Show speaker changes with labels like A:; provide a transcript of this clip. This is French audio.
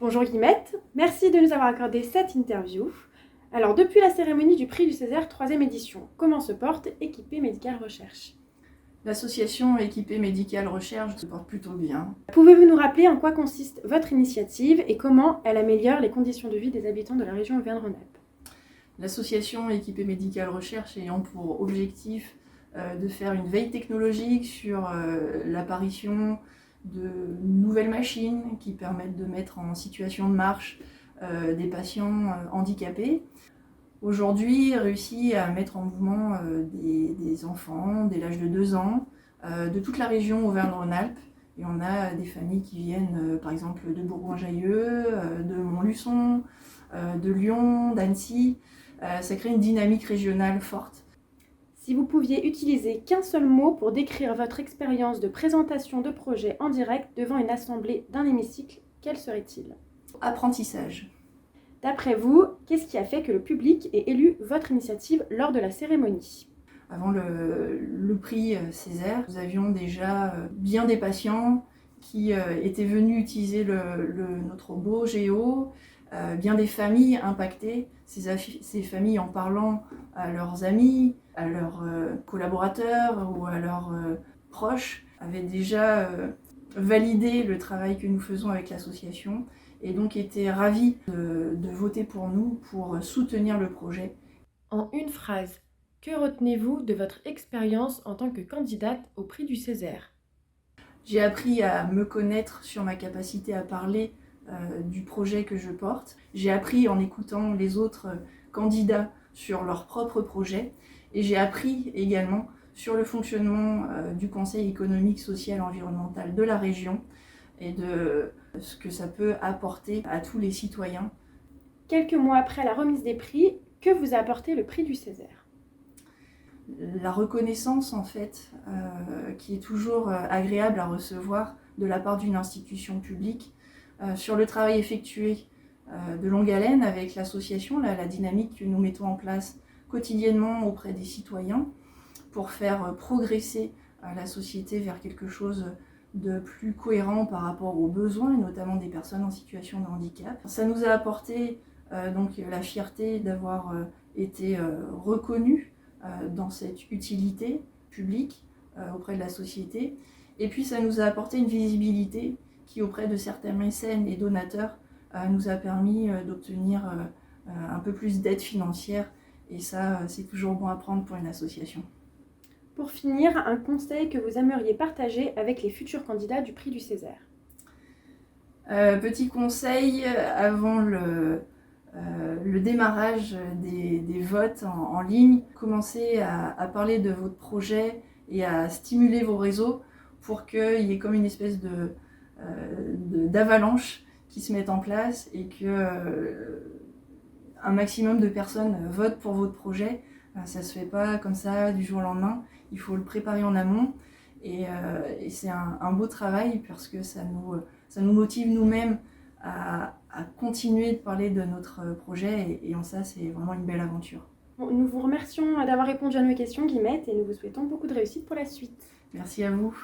A: Bonjour Guillemette, merci de nous avoir accordé cette interview. Alors, depuis la cérémonie du prix du Césaire 3e édition, comment se porte Équipée Médicale Recherche ?
B: L'association Équipée Médicale Recherche se porte plutôt bien.
A: Pouvez-vous nous rappeler en quoi consiste votre initiative et comment elle améliore les conditions de vie des habitants de la région Auvergne-Rhône-Alpes ?
B: L'association Équipée Médicale Recherche ayant pour objectif de faire une veille technologique sur l'apparition de nouvelles machines qui permettent de mettre en situation de marche des patients handicapés. Aujourd'hui, réussit à mettre en mouvement des enfants dès l'âge de 2 ans, de toute la région Auvergne-Rhône-Alpes. Et on a des familles qui viennent par exemple de Bourgoin-Jallieu, de Montluçon, de Lyon, d'Annecy. Ça crée une dynamique régionale forte.
A: Si vous pouviez utiliser qu'un seul mot pour décrire votre expérience de présentation de projet en direct devant une assemblée d'un hémicycle, quel serait-il ?
B: Apprentissage.
A: D'après vous, qu'est-ce qui a fait que le public ait élu votre initiative lors de la cérémonie ?
B: Avant le prix Césaire, nous avions déjà bien des patients qui étaient venus utiliser notre beau Géo, bien des familles impactées, ces familles en parlant à leurs amis, à leurs collaborateurs ou à leurs proches, avaient déjà validé le travail que nous faisons avec l'association et donc étaient ravis de voter pour nous, pour soutenir le projet.
A: En une phrase, que retenez-vous de votre expérience en tant que candidate au prix du Césaire ?
B: J'ai appris à me connaître sur ma capacité à parler du projet que je porte. J'ai appris en écoutant les autres candidats sur leur propre projet et j'ai appris également sur le fonctionnement du Conseil économique, social et environnemental de la région et de ce que ça peut apporter à tous les citoyens.
A: Quelques mois après la remise des prix, que vous a apporté le prix du Césaire ?
B: La reconnaissance en fait, qui est toujours agréable à recevoir de la part d'une institution publique sur le travail effectué de longue haleine avec l'association, la dynamique que nous mettons en place quotidiennement auprès des citoyens pour faire progresser la société vers quelque chose de plus cohérent par rapport aux besoins, et notamment des personnes en situation de handicap. Ça nous a apporté donc la fierté d'avoir été reconnus dans cette utilité publique auprès de la société. Et puis ça nous a apporté une visibilité qui, auprès de certains mécènes et donateurs, nous a permis d'obtenir un peu plus d'aide financière. Et ça, c'est toujours bon à prendre pour une association.
A: Pour finir, un conseil que vous aimeriez partager avec les futurs candidats du prix du Césaire ?
B: Petit conseil, avant le démarrage des votes en ligne, commencez à parler de votre projet et à stimuler vos réseaux pour qu'il y ait comme une espèce d'avalanche qui se mette en place et que un maximum de personnes votent pour votre projet. Ça ne se fait pas comme ça du jour au lendemain, il faut le préparer en amont et c'est un beau travail parce que ça nous motive nous-mêmes à continuer de parler de notre projet et en ça c'est vraiment une belle aventure.
A: Bon, nous vous remercions d'avoir répondu à nos questions, Guillemette, et nous vous souhaitons beaucoup de réussite pour la suite.
B: Merci à vous.